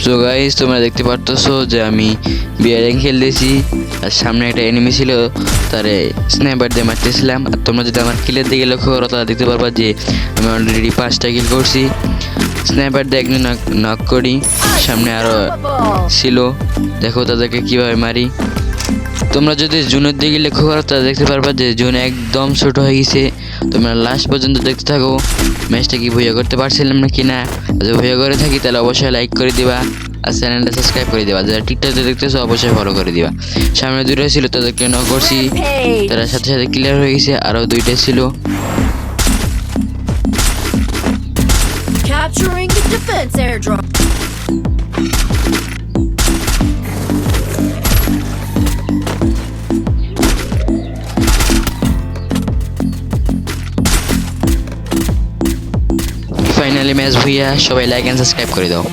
So guys, তোমরা দেখতে পারতেছো যে আমি বিয়ারিং খেলতেছি আর সামনে একটা এনিমি ছিল, তারে স্নাইপার দিয়ে মারতেছিলাম। আর তোমরা যদি আমার কিলের দিকে লক্ষ্য করো তাহলে দেখতে পারবা যে আমি অলরেডি 5টা কিল করছি। স্নাইপার দিয়ে একদিন নক করি, সামনে আরো ছিল, দেখো তাদেরকে কিভাবে মারি। তোমরা যদি জুনের দিকে লক্ষ্য করো তাহলে দেখতে পারবা যে জুন একদম ছোট হয়ে গেছে। তোমরা লাস্ট পর্যন্ত দেখতে থাকো ম্যাচটা কি ভুয়া করতে পারছিলাম না কিনা। যদি ভুয়া করে থাকি তাহলে অবশ্যই লাইক করে দিবা আর চ্যানেলটা সাবস্ক্রাইব করে দিবা। যারা টিকটকে দেখতেছো অবশ্যই ফলো করে দিবা। সামনে দুটো ছিল, তাদেরকে নক করছি, তারা সাথে সাথে ক্লিয়ার হয়ে গেছে। আরও দুইটা ছিল। Capturing the defense airdrop. Finally match booyah, সবাই লাইক এন্ড সাবস্ক্রাইব করে দাও।